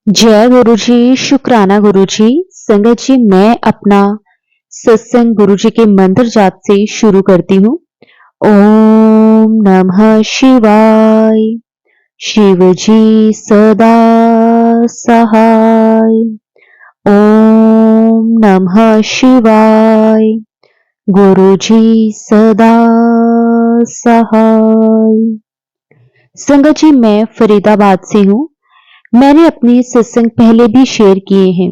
जय गुरु जी, शुक्राना गुरु जी। संगत जी, मैं अपना सत्संग गुरु जी के मंत्र जाप से शुरू करती हूँ। ओम नमः शिवाय। शिव जी सदा सहाय। ओम नमः शिवाय। गुरु जी सदा सहाय। संगत जी, मैं फरीदाबाद से हूँ। मैंने अपने सत्संग पहले भी शेयर किए हैं।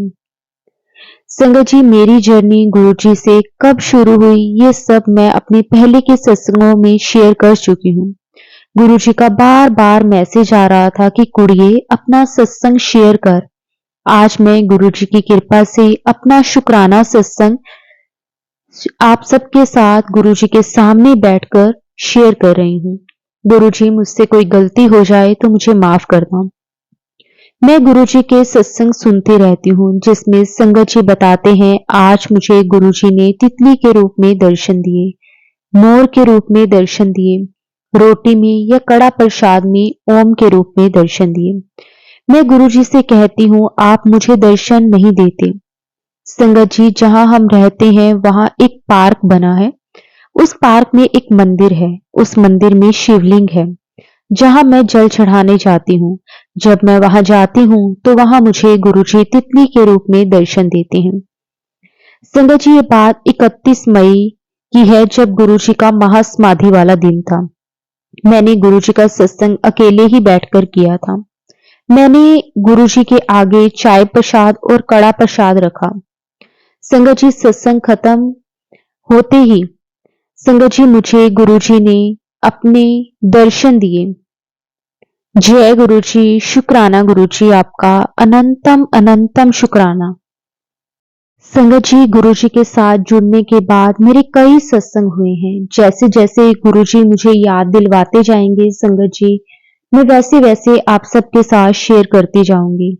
संगत जी, मेरी जर्नी गुरुजी से कब शुरू हुई ये सब मैं अपने पहले के सत्संगों में शेयर कर चुकी हूँ। गुरुजी का बार बार मैसेज आ रहा था कि कुड़िए अपना सत्संग शेयर कर। आज मैं गुरुजी की कृपा से अपना शुक्राना सत्संग आप सबके साथ गुरुजी के सामने बैठकर शेयर कर रही हूँ। गुरुजी, मुझसे कोई गलती हो जाए तो मुझे माफ करना। मैं गुरुजी के सत्संग सुनती रहती हूँ जिसमें संगत जी बताते हैं आज मुझे गुरुजी ने तितली के रूप में दर्शन दिए, मोर के रूप में दर्शन दिए, रोटी में या कड़ा प्रसाद में ओम के रूप में दर्शन दिए। मैं गुरुजी से कहती हूँ आप मुझे दर्शन नहीं देते। संगत जी, जहाँ हम रहते हैं वहां एक पार्क बना है। उस पार्क में एक मंदिर है। उस मंदिर में शिवलिंग है जहां मैं जल चढ़ाने जाती हूँ। जब मैं वहां जाती हूँ तो वहां मुझे गुरुजी तितली के रूप में दर्शन देते हैं। संगत जी, ये बात 31 मई की है जब गुरुजी का महासमाधि वाला दिन था। मैंने गुरुजी का सत्संग अकेले ही बैठकर किया था। मैंने गुरुजी के आगे चाय प्रसाद और कड़ा प्रसाद रखा। संगत जी, सत्संग खत्म होते ही संगत जी मुझे गुरुजी ने अपने दर्शन दिए। जय गुरु जी, शुक्राना गुरु जी, आपका अनंतम अनंतम शुक्राना। संगत जी, गुरु जी के साथ जुड़ने के बाद मेरे कई सत्संग हुए हैं। जैसे जैसे गुरु जी मुझे याद दिलवाते जाएंगे संगत जी, मैं वैसे वैसे आप सबके साथ शेयर करती जाऊंगी।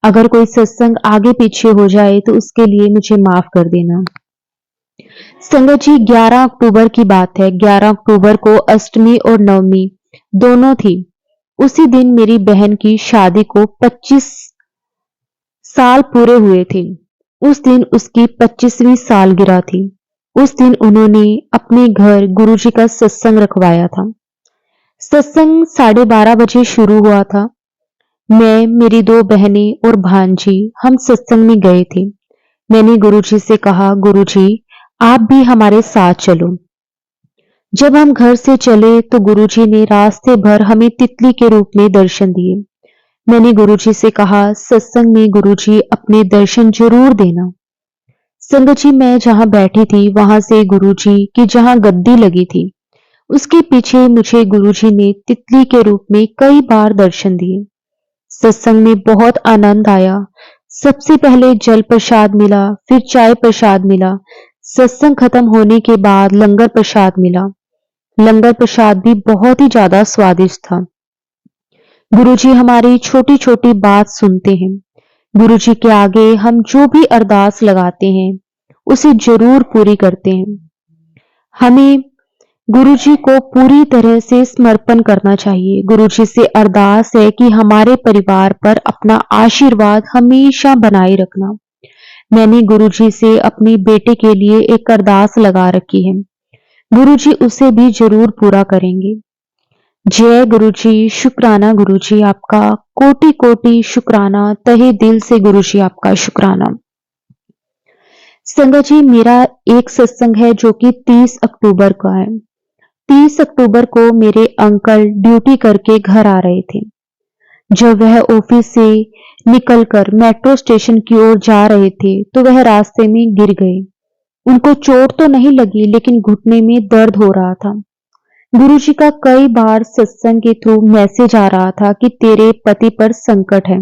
अगर कोई सत्संग आगे पीछे हो जाए तो उसके लिए मुझे माफ कर देना। संगत जी, 11 अक्टूबर की बात है। 11 अक्टूबर को अष्टमी और नवमी दोनों थी। उसी दिन मेरी बहन की शादी को 25 साल पूरे हुए थे। उस दिन उसकी 25वीं सालगिरह थी। उस दिन उन्होंने अपने घर गुरुजी का सत्संग रखवाया था। सत्संग 12:30 बजे शुरू हुआ था। मैं, मेरी दो बहनें और भांजी हम सत्संग में गए थे। मैंने गुरुजी से कहा, गुरुजी आप भी हमारे साथ चलो। जब हम घर से चले तो गुरुजी ने रास्ते भर हमें तितली के रूप में दर्शन दिए। मैंने गुरुजी से कहा, सत्संग में गुरुजी अपने दर्शन जरूर देना। संगत जी, मैं जहां बैठी थी वहां से गुरुजी की जहां गद्दी लगी थी उसके पीछे मुझे गुरुजी ने तितली के रूप में कई बार दर्शन दिए। सत्संग में बहुत आनंद आया। सबसे पहले जल प्रसाद मिला, फिर चाय प्रसाद मिला। सत्संग खत्म होने के बाद लंगर प्रसाद मिला। लंगर प्रसाद भी बहुत ही ज्यादा स्वादिष्ट था। गुरुजी हमारी छोटी छोटी बात सुनते हैं। गुरुजी के आगे हम जो भी अरदास लगाते हैं उसे जरूर पूरी करते हैं। हमें गुरुजी को पूरी तरह से समर्पण करना चाहिए। गुरुजी से अरदास है कि हमारे परिवार पर अपना आशीर्वाद हमेशा बनाए रखना। मैंने गुरुजी से अपने बेटे के लिए एक अरदास लगा रखी है। गुरुजी उसे भी जरूर पूरा करेंगे। जय गुरुजी, शुक्राना गुरुजी, आपका कोटि कोटि शुक्राना। तहे दिल से गुरुजी आपका शुक्राना। संगत जी, मेरा एक सत्संग है जो कि 30 अक्टूबर का है। 30 अक्टूबर को मेरे अंकल ड्यूटी करके घर आ रहे थे। जब वह ऑफिस से निकलकर मेट्रो स्टेशन की ओर जा रहे थे तो वह रास्ते में गिर गए। उनको चोट तो नहीं लगी लेकिन घुटने में दर्द हो रहा था। गुरुजी का कई बार सत्संग के थ्रू मैसेज आ रहा था कि तेरे पति पर संकट है,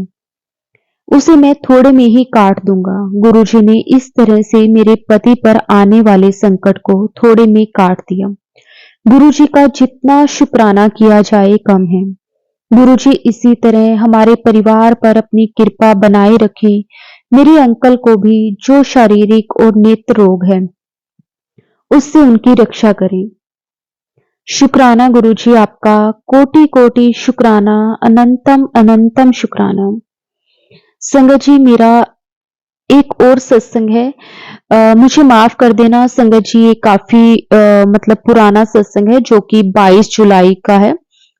उसे मैं थोड़े में ही काट दूंगा। गुरुजी ने इस तरह से मेरे पति पर आने वाले संकट को थोड़े में काट दिया। गुरुजी का जितना शुक्राना किया जाए कम है। गुरुजी इसी तरह हमारे परिवार पर अपनी कृपा बनाए रखें। मेरे अंकल को भी जो शारीरिक और नेत्र रोग है उससे उनकी रक्षा करें। शुक्राना गुरुजी, आपका कोटि कोटि शुक्राना, अनंतम अनंतम शुक्राना। संगत जी, मेरा एक और सत्संग है। मुझे माफ कर देना संगत जी, ये काफी मतलब पुराना सत्संग है जो कि 22 जुलाई का है।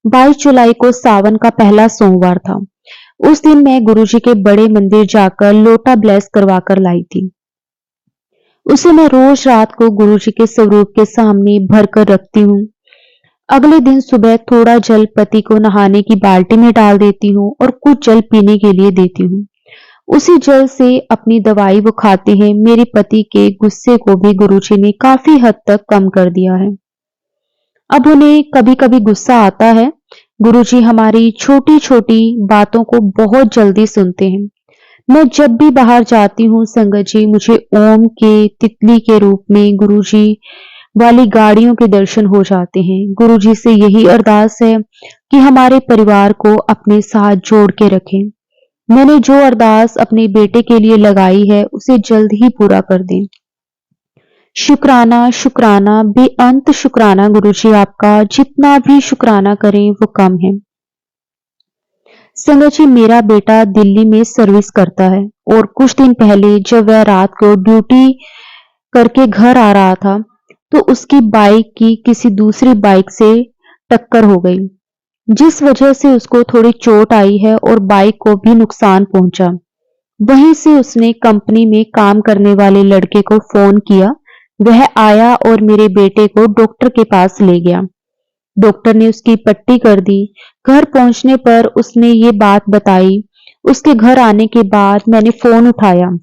22 जुलाई को सावन का पहला सोमवार था। उस दिन मैं गुरुजी के बड़े मंदिर जाकर लोटा ब्लेस करवा कर लाई थी। उसे मैं रोज रात को गुरुजी के स्वरूप के सामने भर कर रखती हूँ। अगले दिन सुबह थोड़ा जल पति को नहाने की बाल्टी में डाल देती हूँ और कुछ जल पीने के लिए देती हूँ। उसी जल से अपनी दवाई वो खाते हैं। मेरे पति के गुस्से को भी गुरुजी ने काफी हद तक कम कर दिया है। अब उन्हें कभी-कभी गुस्सा आता है। गुरुजी हमारी छोटी-छोटी बातों को बहुत जल्दी सुनते हैं। मैं जब भी बाहर जाती हूँ संगत जी, मुझे ओम के तितली के रूप में गुरुजी वाली गाड़ियों के दर्शन हो जाते हैं। गुरुजी से यही अरदास है कि हमारे परिवार को अपने साथ जोड़ के रखें। मैंने जो अरदास अपने बेटे के लिए लगाई है उसे जल्द ही पूरा कर दें। शुक्राना शुक्राना बेअंत शुक्राना गुरुजी, आपका जितना भी शुक्राना करें वो कम है। संगत जी, मेरा बेटा दिल्ली में सर्विस करता है और कुछ दिन पहले जब वह रात को ड्यूटी करके घर आ रहा था तो उसकी बाइक की किसी दूसरी बाइक से टक्कर हो गई, जिस वजह से उसको थोड़ी चोट आई है और बाइक को भी नुकसान पहुंचा। वहीं से उसने कंपनी में काम करने वाले लड़के को फोन किया। वह आया और मेरे बेटे को डॉक्टर के पास ले गया। डॉक्टर ने उसकी पट्टी कर दी। घर पहुंचने पर उसने ये बात बताई। उसके घर आने के बाद मैंने फोन उठाया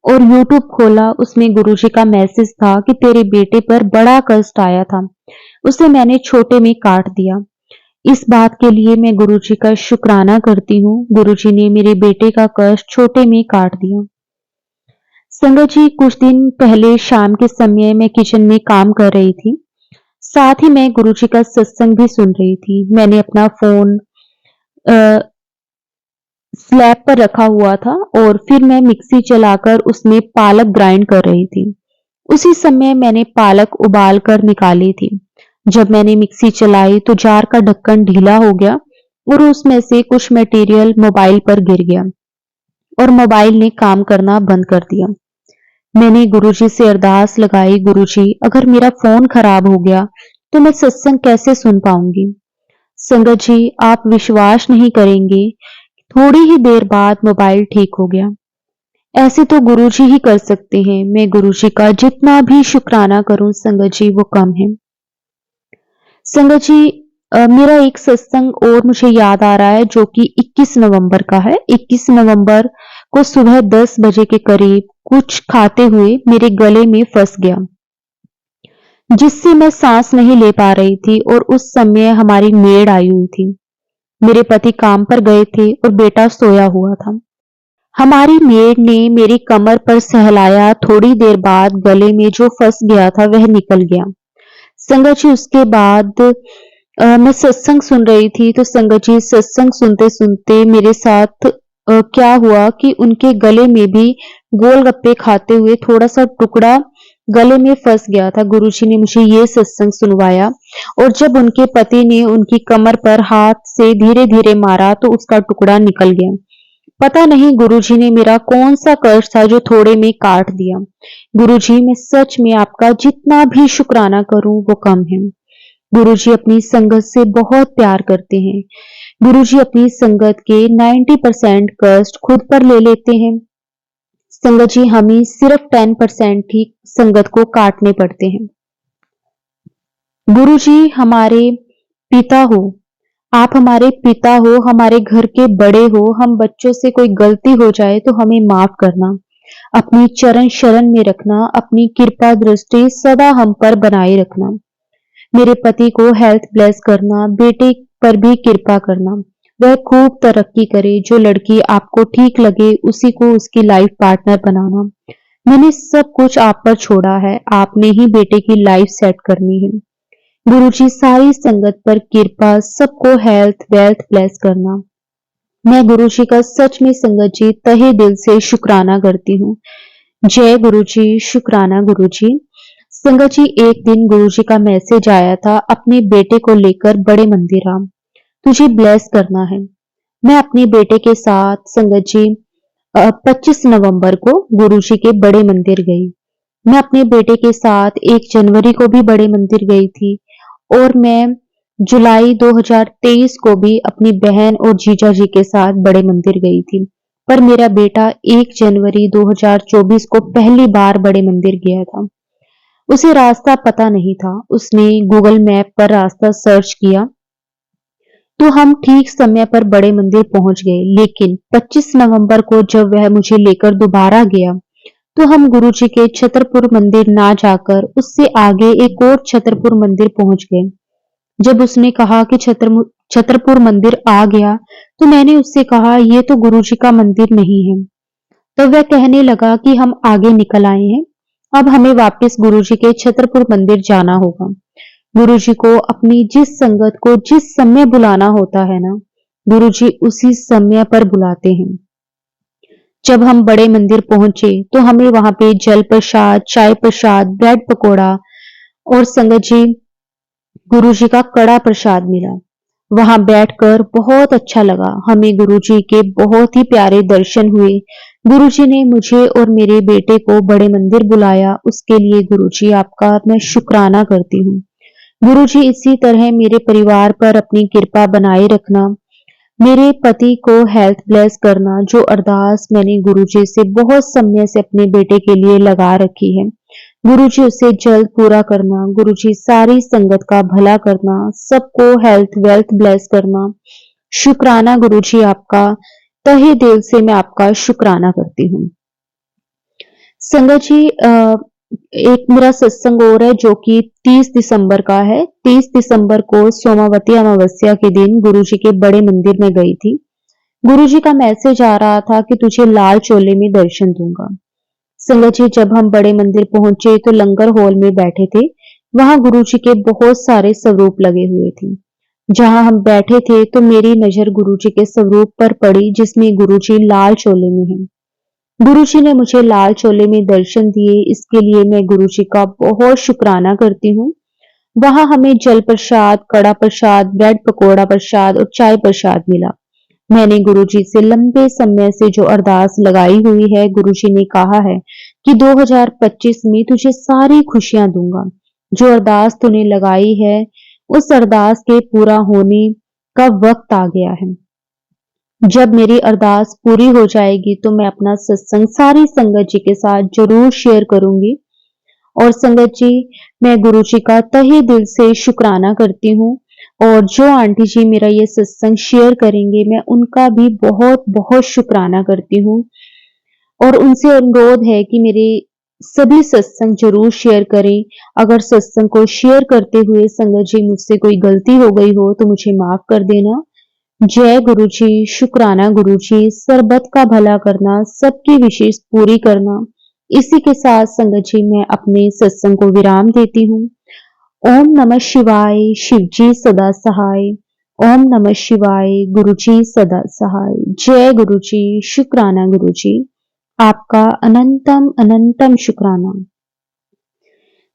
और यूट्यूब खोला। उसमें गुरुजी का मैसेज था कि तेरे बेटे पर बड़ा कष्ट आया था, उसे मैंने छोटे में काट दिया। इस बात के लिए मैं गुरुजी का शुक्राना करती हूँ। गुरुजी ने मेरे बेटे का कष्ट छोटे में काट दिया। संगत जी, कुछ दिन पहले शाम के समय मैं किचन में काम कर रही थी। साथ ही मैं गुरुजी का सत्संग भी सुन रही थी। मैंने अपना फोन स्लैब पर रखा हुआ था और फिर मैं मिक्सी चलाकर उसमें पालक ग्राइंड कर रही थी। उसी समय मैंने पालक उबाल कर निकाली थी। जब मैंने मिक्सी चलाई तो जार का ढक्कन ढीला हो गया और उसमें से कुछ मटेरियल मोबाइल पर गिर गया और मोबाइल ने काम करना बंद कर दिया। मैंने गुरुजी से अरदास लगाई, गुरुजी अगर मेरा फोन खराब हो गया तो मैं सत्संग कैसे सुन पाऊंगी। संगत जी, आप विश्वास नहीं करेंगे, थोड़ी ही देर बाद मोबाइल ठीक हो गया। ऐसे तो गुरुजी ही कर सकते हैं। मैं गुरुजी का जितना भी शुक्राना करूं संगत जी वो कम है। संगत जी, मेरा एक सत्संग और मुझे याद आ रहा है जो कि 21 नवंबर का है। 21 नवंबर को सुबह 10 बजे के करीब कुछ खाते हुए मेरे गले में फंस गया, जिससे मैं सांस नहीं ले पा रही थी और उस समय हमारी मेड आई हुई थी। मेरे पति काम पर गए थे और बेटा सोया हुआ था। हमारी मेड ने मेरी कमर पर सहलाया। थोड़ी देर बाद गले में जो फंस गया था वह निकल गया। संगत जी, उसके बाद मैं सत्संग सुन रही थी तो संगत जी सत्संग सुनते सुनते मेरे साथ क्या हुआ कि उनके गले में भी गोलगप्पे खाते हुए थोड़ा सा टुकड़ा गले में फंस गया था। गुरुजी ने मुझे ये सत्संग सुनवाया और जब उनके पति ने उनकी कमर पर हाथ से धीरे धीरे मारा तो उसका टुकड़ा निकल गया। पता नहीं गुरुजी ने मेरा कौन सा कष्ट था जो थोड़े में काट दिया। गुरुजी, मैं सच में आपका जितना भी शुक्राना करूं वो कम है। गुरुजी अपनी संगत से बहुत प्यार करते हैं। गुरुजी अपनी संगत के 90% कष्ट खुद पर ले लेते हैं। संगत जी, हमें सिर्फ 10% ही संगत को काटने पड़ते हैं। गुरुजी हमारे पिता हो, आप हमारे पिता हो, हमारे घर के बड़े हो। हम बच्चों से कोई गलती हो जाए तो हमें माफ करना, अपनी चरण शरण में रखना, अपनी कृपा दृष्टि सदा हम पर बनाए रखना। मेरे पति को हेल्थ ब्लेस करना, बेटे पर भी कृपा करना, वह खूब तरक्की करे। जो लड़की आपको ठीक लगे उसी को उसकी लाइफ पार्टनर बनाना। मैंने सब कुछ आप पर छोड़ा है, आपने ही बेटे की लाइफ सेट करनी है। गुरुजी सारी संगत पर कृपा, सबको हेल्थ वेल्थ ब्लेस करना। मैं गुरुजी का सच में संगत जी तहे दिल से शुक्राना करती हूँ। जय गुरुजी, शुक्राना गुरुजी। संगत जी, एक दिन गुरुजी का मैसेज आया था, अपने बेटे को लेकर बड़े मंदिर आ, तुझे ब्लेस करना है। मैं अपने बेटे के साथ संगत जी 25 नवंबर को गुरुजी के बड़े मंदिर गई। मैं अपने बेटे के साथ 1 जनवरी को भी बड़े मंदिर गई थी और मैं जुलाई 2023 को भी अपनी बहन और जीजा जी के साथ बड़े मंदिर गई थी। पर मेरा बेटा 1 जनवरी 2024 को पहली बार बड़े मंदिर गया था। उसे रास्ता पता नहीं था। उसने गूगल मैप पर रास्ता सर्च किया तो हम ठीक समय पर बड़े मंदिर पहुंच गए। लेकिन 25 नवंबर को जब वह मुझे लेकर दोबारा गया तो हम गुरुजी के छतरपुर मंदिर ना जाकर उससे आगे एक और छतरपुर मंदिर पहुंच गए। जब उसने कहा कि छतरपुर मंदिर आ गया तो मैंने उससे कहा ये तो गुरुजी का मंदिर नहीं है। तब वह कहने लगा कि हम आगे निकल आए हैं, अब हमें वापस गुरुजी के छतरपुर मंदिर जाना होगा। गुरुजी को अपनी जिस संगत को जिस समय बुलाना होता है ना, गुरुजी उसी समय पर बुलाते हैं। जब हम बड़े मंदिर पहुंचे तो हमें वहां पे जल प्रसाद, चाय प्रसाद, ब्रेड पकोड़ा और संगत जी गुरुजी का कड़ा प्रसाद मिला। वहां बैठकर बहुत अच्छा लगा। हमें गुरुजी के बहुत ही प्यारे दर्शन हुए। गुरुजी ने मुझे और मेरे बेटे को बड़े मंदिर बुलाया, उसके लिए गुरुजी आपका मैं शुक्राना करती हूँ। गुरुजी इसी तरह मेरे परिवार पर अपनी कृपा बनाए रखना, मेरे पति को हेल्थ ब्लेस करना। जो अरदास मैंने गुरुजी से बहुत समय से अपने बेटे के लिए लगा रखी है, गुरुजी उसे जल्द पूरा करना। गुरुजी सारी संगत का भला करना, सबको हेल्थ वेल्थ ब्लेस करना। शुक्राना गुरुजी आपका, तहे दिल से मैं आपका शुक्राना करती हूँ। संगत जी एक मेरा सत्संग और है जो कि 30 दिसंबर का है। 30 दिसंबर को सोमावती अमावस्या के दिन गुरुजी के बड़े मंदिर में गई थी। गुरुजी का मैसेज आ रहा था कि तुझे लाल चोले में दर्शन दूंगा। संगत जी जब हम बड़े मंदिर पहुंचे तो लंगर हॉल में बैठे थे। वहां गुरुजी के बहुत सारे स्वरूप लगे हुए थे। जहां हम बैठे थे तो मेरी नजर गुरुजी के स्वरूप पर पड़ी जिसमें गुरुजी लाल चोले में हैं। गुरुजी ने मुझे लाल चोले में दर्शन दिए, इसके लिए मैं गुरुजी का बहुत शुक्राना करती हूँ। वहां हमें जल प्रसाद, कड़ा प्रसाद, ब्रेड पकोड़ा प्रसाद और चाय प्रसाद मिला। मैंने गुरुजी से लंबे समय से जो अरदास लगाई हुई है, गुरुजी ने कहा है कि 2025 में तुझे सारी खुशियां दूंगा। जो अरदास तूने लगाई है उस अरदास के पूरा होने का वक्त आ गया है। जब मेरी अरदास पूरी हो जाएगी तो मैं अपना सत्संग सारी संगत जी के साथ जरूर शेयर करूंगी। और संगत जी मैं गुरु जी का तहे दिल से शुक्राना करती हूँ। और जो आंटी जी मेरा ये सत्संग शेयर करेंगे मैं उनका भी बहुत बहुत शुक्राना करती हूँ और उनसे अनुरोध है कि मेरे सभी सत्संग जरूर शेयर करें। अगर सत्संग को शेयर करते हुए संगत जी मुझसे कोई गलती हो गई हो तो मुझे माफ कर देना। जय गुरु जी, शुक्राना गुरु जी, सरबत का भला करना, सबकी विशेष पूरी करना। इसी के साथ संगत जी मैं अपने सत्संग को विराम देती हूँ। ओम नमः शिवाय, शिव जी सदा सहाय। ओम नमः शिवाय, गुरु जी सदा सहाय। जय गुरु जी, शुक्राना गुरु जी, आपका अनंतम अनंतम शुक्राना।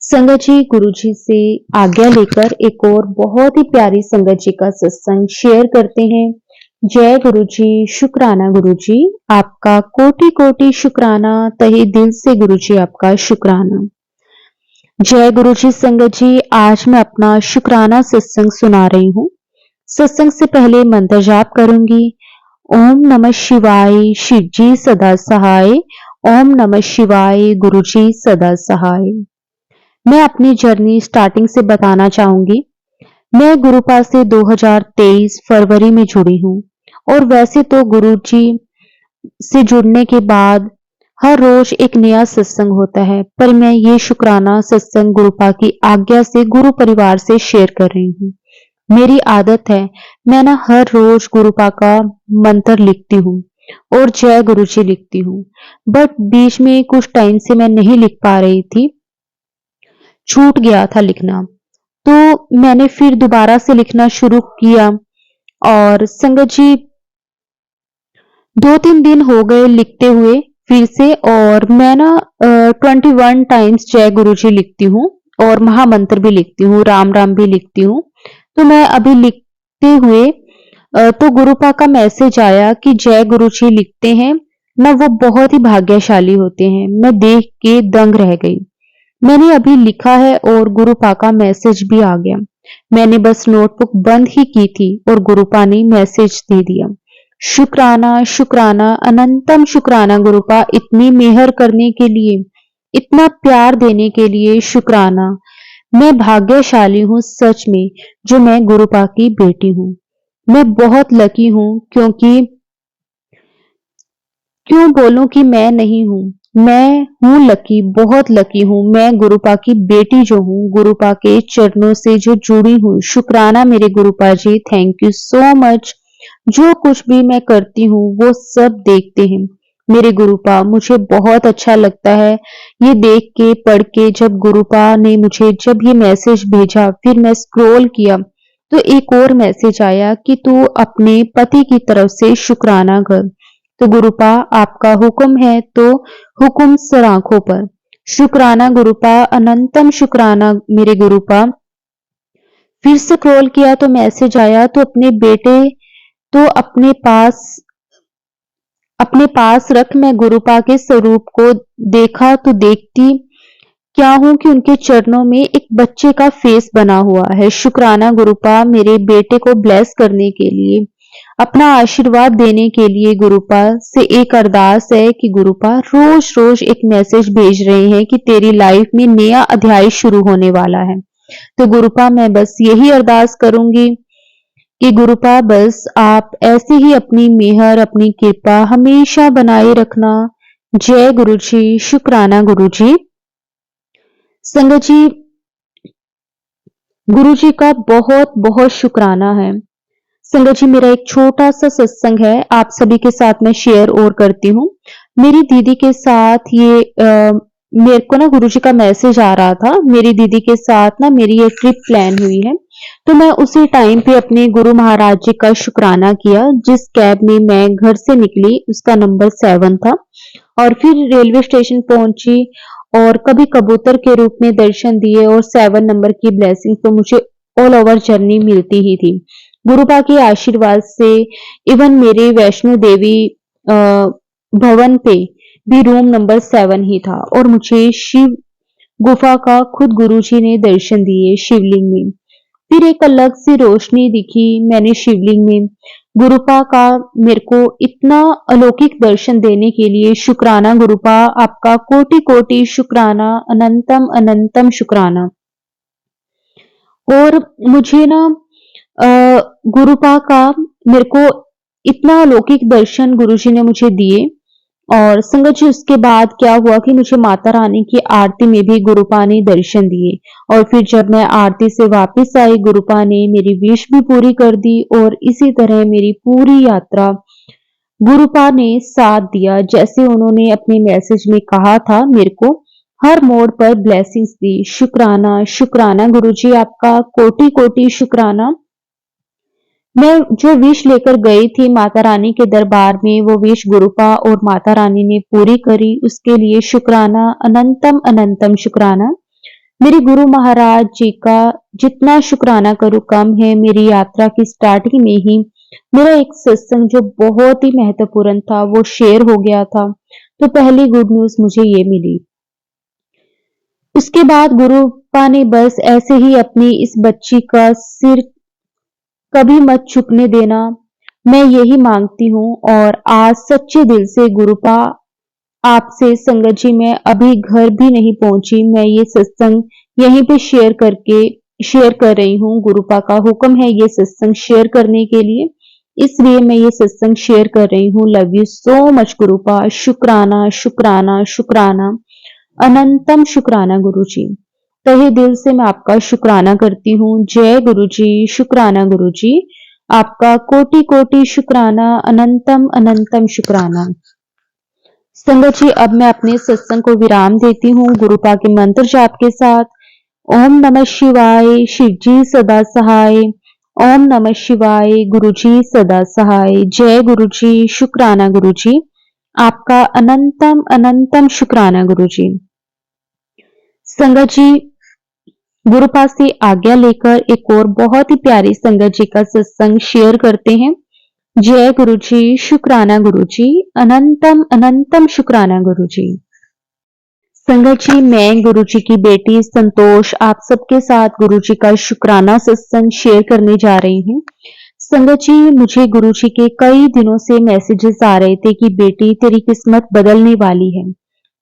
संगत जी गुरु जी से आज्ञा लेकर एक और बहुत ही प्यारी संगत जी का सत्संग शेयर करते हैं। जय गुरु जी, शुक्राना गुरु जी, आपका कोटि कोटि शुक्राना, तहे दिल से गुरु जी आपका शुक्राना। जय गुरु जी संगत जी, आज मैं अपना शुक्राना सत्संग सुना रही हूँ। सत्संग से पहले मंत्र जाप करूंगी। ओम नमः शिवाय, शिव जी सदा सहाय। ओम नमः शिवाय, गुरु जी सदा सहाय। मैं अपनी जर्नी स्टार्टिंग से बताना चाहूंगी। मैं गुरुपा से 2023 फरवरी में जुड़ी हूँ और वैसे तो गुरु जी से जुड़ने के बाद हर रोज एक नया सत्संग होता है, पर मैं ये शुक्राना सत्संग गुरुपा की आज्ञा से गुरु परिवार से शेयर कर रही हूँ। मेरी आदत है मैं ना हर रोज गुरुपा का मंत्र लिखती हूँ और जय गुरु जी लिखती हूँ, बट बीच में कुछ टाइम से मैं नहीं लिख पा रही थी, छूट गया था लिखना। तो मैंने फिर दोबारा से लिखना शुरू किया और संगत जी 2-3 दिन हो गए लिखते हुए फिर से। और मैं ना 21 टाइम्स जय गुरु जी लिखती हूँ और महामंत्र भी लिखती हूँ, राम राम भी लिखती हूँ। तो मैं अभी लिखते हुए तो गुरुपा का मैसेज आया कि जय गुरु जी लिखते हैं ना वो बहुत ही भाग्यशाली होते हैं। मैं देख के दंग रह गई। मैंने अभी लिखा है और गुरुपा का मैसेज भी आ गया। मैंने बस नोटबुक बंद ही की थी और गुरुपा ने मैसेज दे दिया। शुक्राना शुक्राना अनंतम शुक्राना गुरुपा, इतनी मेहर करने के लिए, इतना प्यार देने के लिए शुक्राना। मैं भाग्यशाली हूँ सच में, जो मैं गुरुपा की बेटी हूँ। मैं बहुत लकी हूँ, क्योंकि क्यों बोलूं कि मैं नहीं हूँ। मैं हूँ लकी, बहुत लकी हूँ। मैं गुरुपा की बेटी जो हूँ, गुरुपा के चरणों से जो जुड़ी हूँ। शुक्राना मेरे गुरुपा जी, थैंक यू सो मच। जो कुछ भी मैं करती हूँ वो सब देखते हैं मेरे गुरुपा। मुझे बहुत अच्छा लगता है ये देख के, पढ़ के। जब गुरुपा ने मुझे जब ये मैसेज भेजा, फिर मैं स्क्रॉल किया तो एक और मैसेज आया कि तू अपने पति की तरफ से शुक्राना कर। तो गुरुपा, आपका हुक्म है तो हुक्म सर आंखों पर। शुक्राना गुरुपा, अनंतम शुक्राना मेरे गुरुपा। फिर से स्क्रॉल किया तो मैसेज आया, तो अपने बेटे तो अपने पास रख। मैं गुरुपा के स्वरूप को देखा तो देखती क्या हूं कि उनके चरणों में एक बच्चे का फेस बना हुआ है। शुक्राना गुरुपा, मेरे बेटे को ब्लेस करने के लिए, अपना आशीर्वाद देने के लिए गुरुपा से एक अरदास है कि गुरुपा रोज रोज एक मैसेज भेज रहे हैं कि तेरी लाइफ में नया अध्याय शुरू होने वाला है। तो गुरुपा, मैं बस यही अरदास करूंगी कि गुरुपा बस आप ऐसे ही अपनी मेहर, अपनी कृपा हमेशा बनाए रखना। जय गुरु जी। शुक्राना गुरु जी। संगत जी, गुरु जी का बहुत बहुत शुक्राना है। संगत जी, मेरा एक छोटा सा सत्संग है, आप सभी के साथ मैं शेयर और करती हूँ। मेरी दीदी के साथ मेरे को ना गुरु जी का मैसेज आ रहा था। मेरी दीदी के साथ ना मेरी ये ट्रिप प्लान हुई है, तो मैं उसी टाइम पे अपने गुरु महाराज जी का शुक्राना किया। जिस कैब में मैं घर से निकली उसका नंबर 7 था, और फिर रेलवे स्टेशन पहुंची और कभी कबूतर के रूप में दर्शन दिए, और 7 नंबर की ब्लेसिंग तो मुझे ऑल ओवर जर्नी मिलती ही थी। गुरुपा के आशीर्वाद से इवन मेरे वैष्णो देवी भवन पे भी रूम नंबर 7 ही था, और मुझे शिव गुफा का खुद गुरुजी ने दर्शन दिए शिवलिंग में। फिर एक अलग सी रोशनी दिखी मैंने शिवलिंग में। गुरुपा का मेरे को इतना अलौकिक दर्शन देने के लिए शुक्राना गुरुपा, आपका कोटि कोटि शुक्राना, अनंतम अनंतम शुक्राना। और मुझे ना गुरुपा का मेरे को इतना अलौकिक दर्शन गुरुजी ने मुझे दिए। और संगत जी, उसके बाद क्या हुआ कि मुझे माता रानी की आरती में भी गुरुपा ने दर्शन दिए, और फिर जब मैं आरती से वापस आई, गुरुपा ने मेरी विश भी पूरी कर दी, और इसी तरह मेरी पूरी यात्रा गुरुपा ने साथ दिया। जैसे उन्होंने अपने मैसेज में कहा था, मेरे को हर मोड़ पर ब्लेसिंग्स दी। शुक्राना शुक्राना गुरुजी, आपका कोटि कोटि शुक्राना। मैं जो विश लेकर गई थी माता रानी के दरबार में, वो विश गुरुपा और माता रानी ने पूरी करी। उसके लिए शुक्राना, अनंतम अनंतम शुक्राना। मेरे गुरु महाराज जी का जितना शुक्राना करूं कम है। मेरी यात्रा की स्टार्टिंग में ही मेरा एक सत्संग जो बहुत ही महत्वपूर्ण था वो शेयर हो गया था, तो पहली गुड न्यूज मुझे ये मिली। उसके बाद गुरुपा ने बस ऐसे ही अपनी इस बच्ची का सिर कभी मत झुकने देना, मैं यही मांगती हूँ। और आज सच्चे दिल से गुरुपा आपसे संगत जी, मैं अभी घर भी नहीं पहुंची, मैं ये सत्संग यहीं पे शेयर कर रही हूँ। गुरुपा का हुक्म है ये सत्संग शेयर करने के लिए, इसलिए मैं ये सत्संग शेयर कर रही हूँ। Love you so much गुरुपा। शुक्राना शुक्राना शुक्राना, अनंतम शुक्राना गुरु जी। तहे दिल से मैं आपका शुक्राना करती हूँ। जय गुरु जी। शुक्राना गुरु जी, आपका कोटि कोटि शुक्राना, अनंतम अनंतम शुक्राना। संगत जी, अब मैं अपने सत्संग को विराम देती हूँ गुरुपा के मंत्र जाप के साथ। ओम नमः शिवाय, शिव जी सदा सहाय। ओम नमः शिवाय, गुरु जी सदा सहाय। जय गुरु जी। शुक्राना गुरु जी, आपका अनंतम अनंतम शुक्राना गुरु जी। संगत जी, गुरुपा से आज्ञा लेकर एक और बहुत ही प्यारी संगत जी का सत्संग शेयर करते हैं। जय गुरु जी, शुक्राना गुरु जी, अनंतम अनंतम शुक्राना गुरु जी। संगत जी, मैं गुरु जी की बेटी संतोष आप सबके साथ गुरु जी का शुक्राना सत्संग शेयर करने जा रही हूँ। संगत जी, मुझे गुरु जी के कई दिनों से मैसेजेस आ रहे थे कि बेटी तेरी किस्मत बदलने वाली है।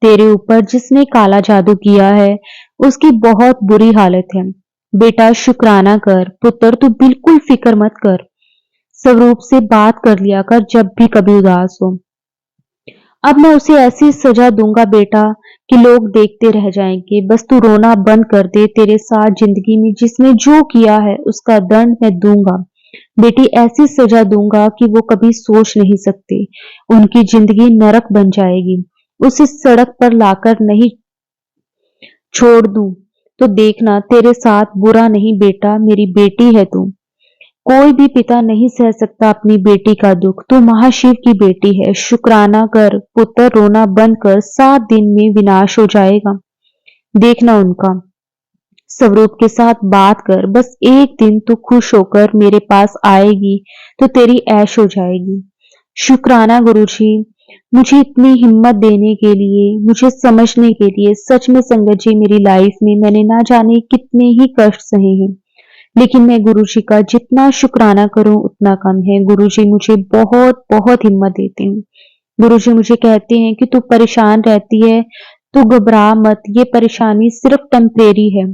तेरे ऊपर जिसने काला जादू किया है उसकी बहुत बुरी हालत है। बेटा शुक्राना कर, पुत्र तू बिल्कुल फिक्र मत कर। स्वरूप से बात कर लिया कर जब भी कभी उदास हो। अब मैं उसे ऐसी सजा दूंगा बेटा कि लोग देखते रह जाएंगे। बस तू रोना बंद कर दे। तेरे साथ जिंदगी में जिसने जो किया है उसका दंड मैं दूंगा। बेटी ऐसी सजा दूंगा कि वो कभी सोच नहीं सकते। उनकी जिंदगी नरक बन जाएगी। उसे सड़क पर लाकर नहीं छोड़ दूं तो देखना तेरे साथ बुरा नहीं। बेटा मेरी बेटी है तू। कोई भी पिता नहीं सह सकता अपनी बेटी का दुख। तू महाशिव की बेटी है। शुक्राना कर पुत्र, रोना बंद कर। 7 दिन में विनाश हो जाएगा। देखना उनका। स्वरूप के साथ बात कर। बस एक दिन तू खुश होकर मेरे पास आएगी तो तेरी ऐश हो जाएगी। शुक्राना गुरुजी, मुझे इतनी हिम्मत देने के लिए, मुझे समझने के लिए। सच में संगत जी, मेरी लाइफ में मैंने ना जाने कितने ही कष्ट सहे हैं, लेकिन मैं गुरुजी का जितना शुक्राना करूं उतना कम है। गुरुजी मुझे बहुत बहुत हिम्मत देते हैं। गुरुजी मुझे कहते हैं कि तू परेशान रहती है, तू घबरा मत। ये परेशानी सिर्फ टेम्परेरी है।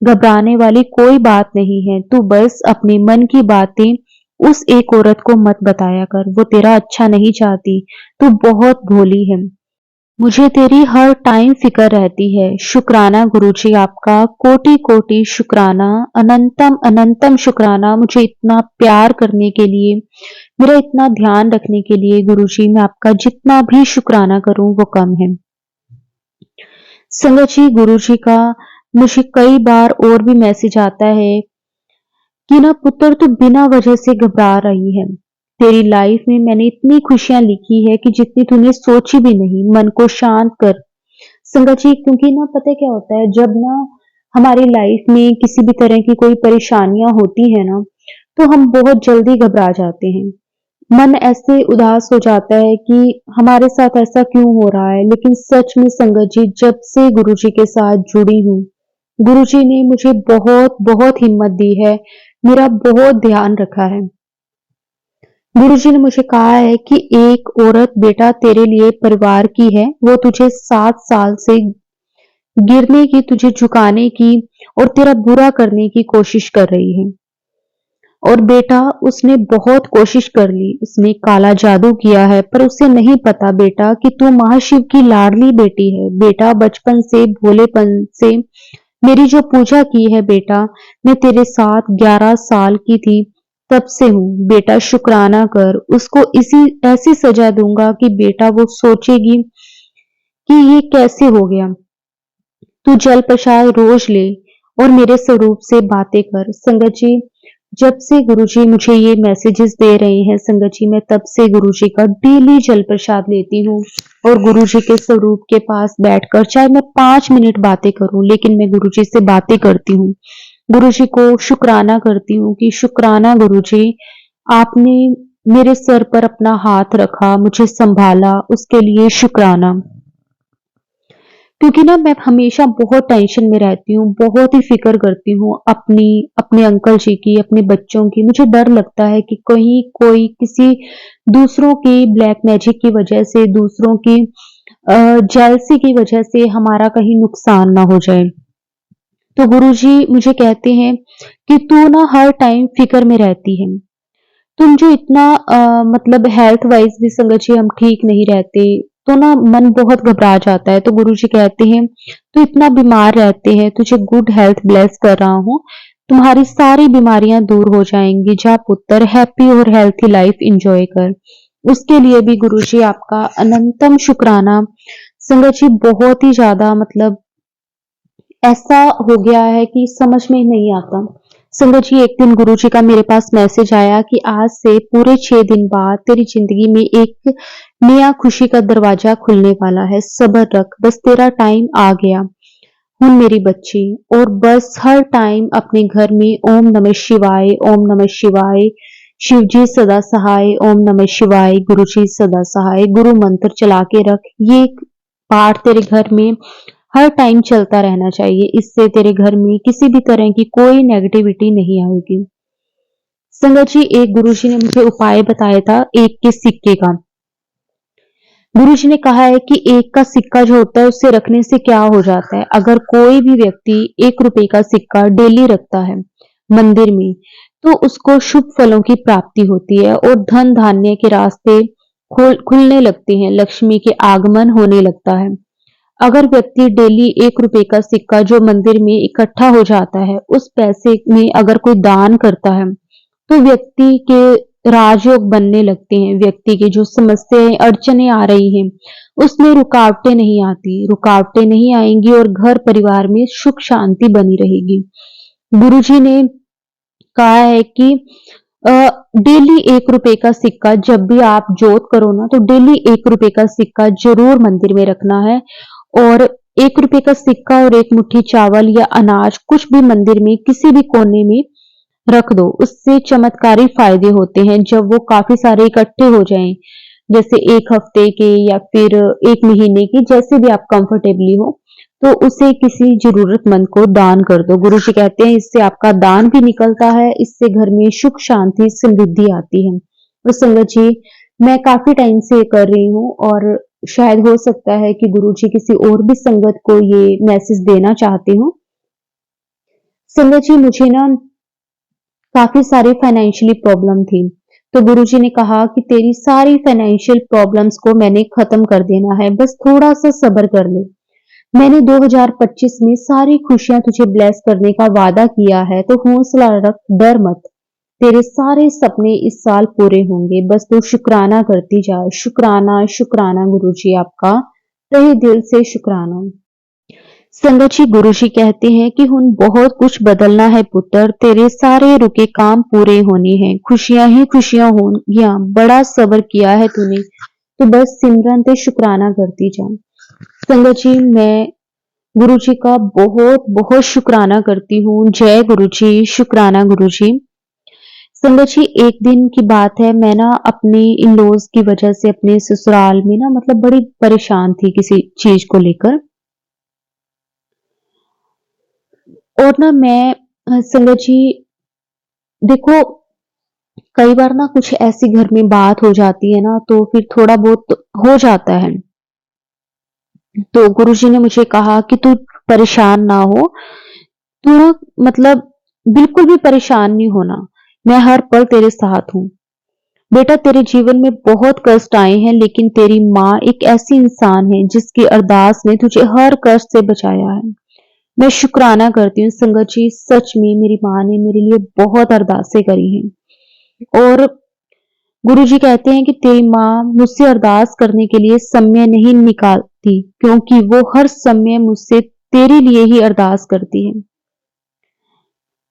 घबराने वाली कोई बात नहीं है। तू बस अपने मन की बातें उस एक औरत को मत बताया कर। वो तेरा अच्छा नहीं चाहती। तू बहुत भोली है। मुझे तेरी हर टाइम फिक्र रहती है। शुक्राना गुरुजी आपका, कोटि कोटि शुक्राना, अनंतम अनंतम शुक्राना। मुझे इतना प्यार करने के लिए, मेरा इतना ध्यान रखने के लिए गुरुजी, मैं आपका जितना भी शुक्राना करूं वो कम है। संगत जी, गुरुजी का मुझे कई बार और भी मैसेज आता है कि ना पुत्र तू बिना वजह से घबरा रही है। तेरी लाइफ में मैंने इतनी खुशियां लिखी है कि जितनी तूने सोची भी नहीं। मन को शांत कर। संगत जी, क्योंकि ना पता है क्या होता है, जब ना हमारी लाइफ में किसी भी तरह की कोई परेशानियां होती है ना, तो हम बहुत जल्दी घबरा जाते हैं। मन ऐसे उदास हो जाता है कि हमारे साथ ऐसा क्यों हो रहा है। लेकिन सच में संगत जी, जब से गुरुजी के साथ जुड़ी हूँ, गुरुजी ने मुझे बहुत बहुत हिम्मत दी है, मेरा बहुत ध्यान रखा है। गुरुजी ने मुझे कहा है कि एक औरत बेटा तेरे लिए परिवार की है। वो तुझे 7 साल से गिरने की, तुझे झुकाने की और तेरा बुरा करने की कोशिश कर रही है। और बेटा उसने बहुत कोशिश कर ली। उसने काला जादू किया है, पर उसे नहीं पता बेटा कि तू महाशिव की लाडली बेटी है। बेटा बचपन से, भोलेपन से मेरी जो पूजा की है बेटा, मैं तेरे साथ 11 साल की थी तब से हूँ। बेटा शुक्राना कर। उसको इसी ऐसी सजा दूंगा कि बेटा वो सोचेगी कि ये कैसे हो गया। तू जल प्रसाद रोज ले और मेरे स्वरूप से बातें कर। संगत जी, जब से गुरुजी मुझे ये मैसेजेस दे रहे हैं संगत जी, मैं तब से गुरुजी का डेली जल प्रसाद लेती हूँ और गुरुजी के स्वरूप के पास बैठकर चाहे मैं 5 मिनट बातें करूं, लेकिन मैं गुरुजी से बातें करती हूँ। गुरुजी को शुक्राना करती हूँ कि शुक्राना गुरुजी, आपने मेरे सर पर अपना हाथ रखा, मुझे संभाला, उसके लिए शुक्राना। क्योंकि ना मैं हमेशा बहुत टेंशन में रहती हूँ, बहुत ही फिक्र करती हूँ अपनी, अपने अंकल जी की, अपने बच्चों की। मुझे डर लगता है कि कहीं कोई किसी दूसरों की ब्लैक मैजिक की वजह से, दूसरों की जेलसी की वजह से हमारा कहीं नुकसान ना हो जाए। तो गुरुजी मुझे कहते हैं कि तू ना हर टाइम फिक्र में रहती है। तुम जो इतना मतलब हेल्थ वाइज भी संगत जी हम ठीक नहीं रहते, तो ना मन बहुत घबरा जाता है। तो गुरुजी कहते हैं तू इतना बीमार रहते हैं, तुझे गुड हेल्थ ब्लेस कर रहा हूँ, तुम्हारी सारी बीमारियां दूर हो जाएंगी। जा पुत्र, हैप्पी और हेल्थी लाइफ एंजॉय कर। उसके लिए भी गुरुजी आपका अनंतम शुक्राना। संगत जी बहुत ही ज्यादा मतलब ऐसा हो गया है कि समझ में नहीं आता। संगत जी, एक दिन गुरुजी का मेरे पास मैसेज आया कि आज से पूरे 6 दिन बाद तेरी जिंदगी में एक नया खुशी का दरवाजा खुलने वाला है। सब्र रख, बस तेरा टाइम आ गया। हूँ मेरी बच्ची, और बस हर टाइम अपने घर में ओम नमः शिवाय, ओम नमः शिवाय, शिव जी सदा सहाय, ओम नमः शिवाय, गुरु जी सदा सहाय, गुरु मंत्र चला के रख। ये एक पाठ तेरे घर में हर टाइम चलता रहना चाहिए। इससे तेरे घर में किसी भी तरह की कोई नेगेटिविटी नहीं आएगी। संगत जी, एक गुरु जी ने मुझे उपाय बताया था एक के सिक्के का। गुरु जी ने कहा है कि एक का सिक्का जो होता है उससे रखने से क्या हो जाता है, अगर कोई भी व्यक्ति 1 रुपए का सिक्का डेली रखता है मंदिर में, तो उसको शुभ फलों की प्राप्ति होती है और धन धान्य के रास्ते खुलने लगते हैं, लक्ष्मी के आगमन होने लगता है। अगर व्यक्ति डेली 1 रुपए का सिक्का जो मंदिर में इकट्ठा हो जाता है, उस पैसे में अगर कोई दान करता है, तो व्यक्ति के राजयोग बनने लगते हैं। व्यक्ति की जो समस्याएं अड़चने आ रही हैं, उसमें रुकावटें नहीं आती, रुकावटें नहीं आएंगी और घर परिवार में सुख शांति बनी रहेगी। गुरुजी ने कहा है कि डेली 1 रुपए का सिक्का जब भी आप जोत करो ना, तो डेली 1 रुपए का सिक्का जरूर मंदिर में रखना है। और 1 रुपए का सिक्का और एक मुट्ठी चावल या अनाज कुछ भी मंदिर में किसी भी कोने में रख दो। उससे चमत्कारी फायदे होते हैं जब वो काफी सारे इकट्ठे हो जाएं, जैसे 1 हफ्ते के या फिर 1 महीने के, जैसे भी आप कंफर्टेबली हो, तो उसे किसी जरूरतमंद को दान कर दो। गुरु जी कहते हैं इससे आपका दान भी निकलता है, इससे घर में सुख शांति समृद्धि आती है। तो संगत जी, मैं काफी टाइम से ये कर रही हूँ और शायद हो सकता है कि गुरु जी किसी और भी संगत को ये मैसेज देना चाहते हो। संगत जी, मुझे ना काफी सारी फाइनेंशियली प्रॉब्लम थी, तो गुरुजी ने कहा कि तेरी सारी फाइनेंशियल प्रॉब्लम्स को मैंने खत्म कर देना है, बस थोड़ा सा सब्र कर ले। मैंने 2025 में सारी खुशियां तुझे ब्लेस करने का वादा किया है, तो हौसला रख, डर मत। तेरे सारे सपने इस साल पूरे होंगे, बस तू शुक्राना करती जा। शुक्राना शुक्राना गुरुजी, आपका तहे दिल से शुक्राना। संगत जी, गुरु जी कहते हैं कि हुन बहुत कुछ बदलना है पुत्र, तेरे सारे रुके काम पूरे होने हैं, खुशियां ही खुशियां होंगियां, बड़ा सब्र किया है तूने, तो बस सिमरन ते शुक्राना करती जा। संगत जी, मैं गुरु जी का बहुत बहुत शुक्राना करती हूँ। जय गुरु जी, शुक्राना गुरु जी। संगत जी, एक दिन की बात है, मैं ना अपने इन लॉज की वजह से अपने ससुराल में ना मतलब बड़ी परेशान थी किसी चीज को लेकर। और ना मैं संगत जी, देखो, कई बार ना कुछ ऐसी घर में बात हो जाती है ना, तो फिर थोड़ा बहुत हो जाता है। तो गुरुजी ने मुझे कहा कि तू परेशान ना हो, तू ना मतलब बिल्कुल भी परेशान नहीं होना, मैं हर पल तेरे साथ हूँ। बेटा, तेरे जीवन में बहुत कष्ट आए हैं, लेकिन तेरी माँ एक ऐसी इंसान है जिसकी अरदास ने तुझे हर कष्ट से बचाया है। मैं शुक्राना करती हूँ संगत जी, सच में मेरी माँ ने मेरे लिए बहुत अरदासें करी हैं। और गुरुजी कहते हैं कि तेरी माँ मुझसे अरदास करने के लिए समय नहीं निकालती, क्योंकि वो हर समय मुझसे तेरे लिए ही अरदास करती है।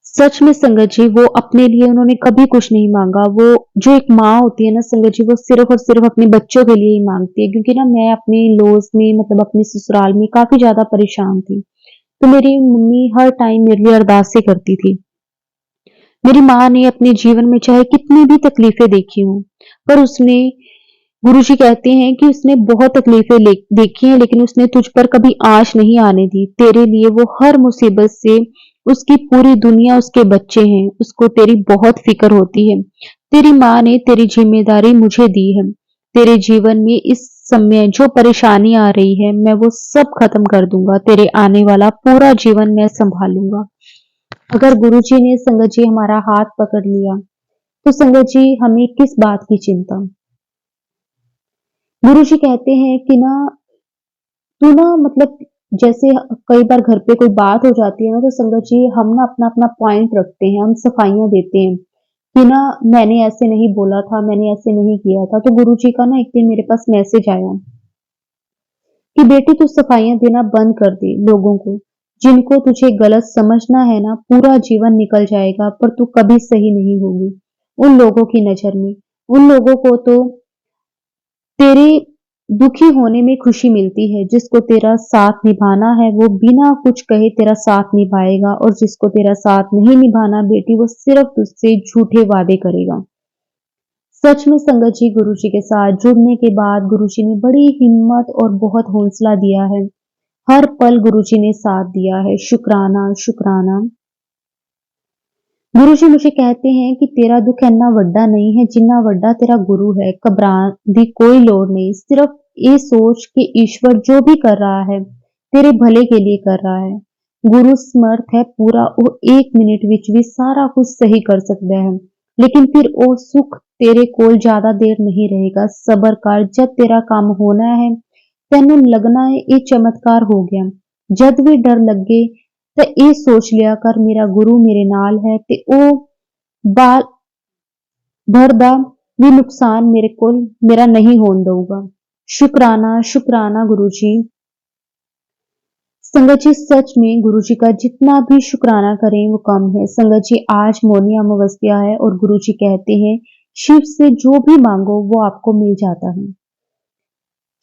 सच में संगत जी, वो अपने लिए उन्होंने कभी कुछ नहीं मांगा। वो जो एक माँ होती है ना संगत जी, वो सिर्फ और सिर्फ अपने बच्चों के लिए ही मांगती है। क्योंकि ना मैं अपने लॉज में मतलब अपने ससुराल में काफी ज्यादा परेशान थी, तो मेरी मम्मी हर टाइम मेरे लिए अरदासें करती थी। मेरी माँ ने अपने जीवन में चाहे कितनी भी तकलीफें देखी हों, पर उसने, गुरुजी कहते हैं कि उसने बहुत तकलीफें देखी हैं, लेकिन उसने तुझ पर कभी आँच नहीं आने दी। तेरे लिए वो हर मुसीबत से, उसकी पूरी दुनिया उसके बच्चे हैं, उसको तेरी बहुत फिक्र होती है। तेरी माँ ने तेरी जिम्मेदारी मुझे दी है। तेरे जीवन में इस समय जो परेशानी आ रही है, मैं वो सब खत्म कर दूंगा। तेरे आने वाला पूरा जीवन मैं संभालूंगा। अगर गुरुजी ने संगत जी हमारा हाथ पकड़ लिया, तो संगत जी हमें किस बात की चिंता। गुरुजी कहते हैं कि ना तू ना मतलब जैसे कई बार घर पे कोई बात हो जाती है ना, तो संगत जी हम ना अपना अपना पॉइंट रखते हैं, हम सफाइयां देते हैं कि ना मैंने ऐसे नहीं बोला था, मैंने ऐसे नहीं किया था। तो गुरुजी का ना एक दिन मेरे पास मैसेज आया कि बेटी तू सफाइयां देना बंद कर दे लोगों को, जिनको तुझे गलत समझना है ना, पूरा जीवन निकल जाएगा पर तू कभी सही नहीं होगी उन लोगों की नजर में। उन लोगों को तो तेरे दुखी होने में खुशी मिलती है। जिसको तेरा साथ निभाना है वो बिना कुछ कहे तेरा साथ निभाएगा, और जिसको तेरा साथ नहीं निभाना बेटी, वो सिर्फ तुझसे झूठे वादे करेगा। सच में संगत जी गुरुजी के साथ जुड़ने के बाद गुरुजी ने बड़ी हिम्मत और बहुत हौसला दिया है। हर पल गुरुजी ने साथ दिया है। शुक्राना, शुक्राना। गुरुजी मुझे कहते हैं कि तेरा दुख इन्ना वड्डा नहीं है जिन्ना वड्डा तेरा गुरु है। घबरान दी कोई लोड़ नहीं। सिर्फ ये सोच कि ईश्वर जो भी कर रहा है तेरे भले के लिए कर रहा है। गुरु समर्थ है पूरा वो 1 मिनट विच भी सारा कुछ सही कर सकता है। लेकिन फिर वो सुख तेरे कोल ज्यादा देर नहीं रहेगा। सबर कर, जब तेरा काम होना है तेनू लगना है ये चमत्कार हो गया। जद भी डर लगे ते ਇਹ सोच लिया कर मेरा गुरु मेरे नाल है ते ਉਹ बाल भर दा भी नुकसान मेरा नहीं होन दऊगा। शुक्राना, शुक्राना गुरुजी। संगत जी सच में गुरुजी का जितना भी शुक्राना करें वो कम है। संगत जी आज मौनी अमावस्या है और गुरुजी कहते हैं शिव से जो भी मांगो वो आपको मिल जाता है।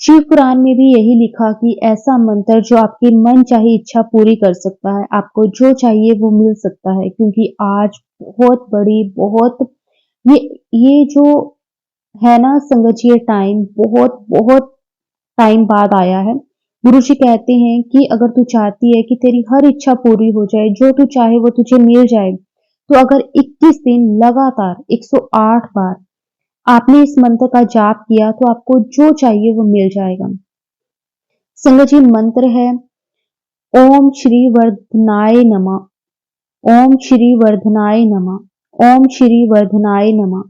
शिव पुराण में भी यही लिखा कि ऐसा मंत्र जो आपकी मन चाहे इच्छा पूरी कर सकता है। आपको जो चाहिए वो मिल सकता है क्योंकि आज बहुत बड़ी बहुत ये ये जो है ना संगत जी ये टाइम बहुत बहुत टाइम बाद आया है। गुरुजी कहते हैं कि अगर तू चाहती है कि तेरी हर इच्छा पूरी हो जाए, जो तू चाहे वो तुझे मिल जाए, तो अगर 21 दिन लगातार 108 बार आपने इस मंत्र का जाप किया तो आपको जो चाहिए वो मिल जाएगा। संगत जी मंत्र है ओम श्री वर्धनाय नमः, ओम श्री वर्धनाय नमः, ओम श्री वर्धनाय नमः,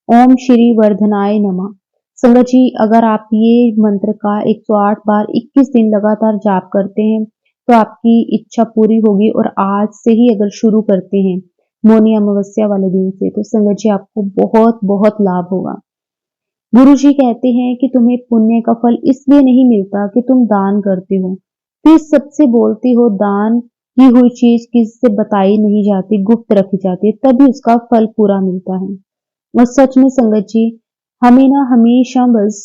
ओम श्री वर्धनाय नमः। संगत जी अगर आप ये मंत्र का 108 बार 21 दिन लगातार जाप करते हैं तो आपकी इच्छा पूरी होगी। और आज से ही अगर शुरू करते हैं मौनी अमावस्या वाले दिन से तो संगत जी आपको बहुत बहुत लाभ होगा। गुरुजी कहते हैं कि तुम्हें पुण्य का फल इसलिए नहीं मिलता कि तुम दान करते हो, फिर सबसे बोलती हो दान की हुई चीज किसी से बताई नहीं जाती, गुप्त रखी जाती है, तभी उसका फल पूरा मिलता है। और सच में संगत जी हमें ना हमेशा बस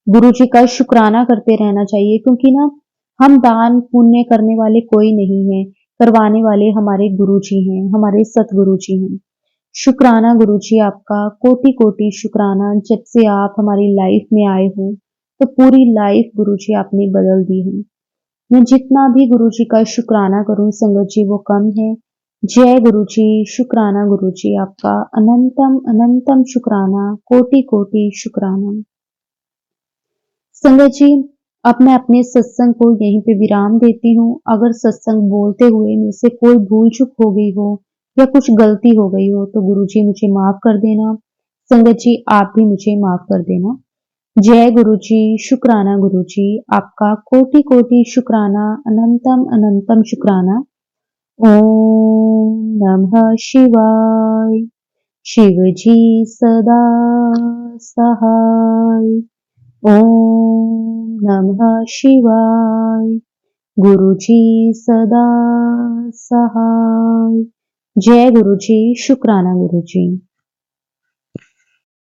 गुरुजी का शुक्राना करते रहना चाहिए क्योंकि ना हम दान पुण्य करने वाले कोई नहीं है, करवाने वाले हमारे गुरुजी हैं, हमारे सतगुरु जी हैं। शुक्राना गुरुजी आपका कोटि कोटि शुक्राना। जब से आप हमारी लाइफ में आए हो तो पूरी लाइफ गुरुजी आपने बदल दी है। मैं जितना भी गुरुजी का शुक्राना करूं संगत जी वो कम है। जय गुरुजी, शुक्राना गुरुजी आपका अनंतम अनंतम शुक्राना, कोटि कोटि शुक्राना। संगत जी अब मैं अपने सत्संग को यहीं पे विराम देती हूँ। अगर सत्संग बोलते हुए मुझसे कोई भूल चूक हो गई हो या कुछ गलती हो गई हो तो गुरुजी मुझे माफ कर देना। संगत जी आप भी मुझे माफ कर देना। जय गुरुजी, शुक्राना गुरुजी आपका कोटि कोटि शुक्राना, अनंतम अनंतम शुक्राना। ओम नमः शिवाय। शिव जी सदा सहाय। ओम नमः शिवाय। गुरुजी सदा सहाय। जय गुरुजी, शुक्राना गुरुजी।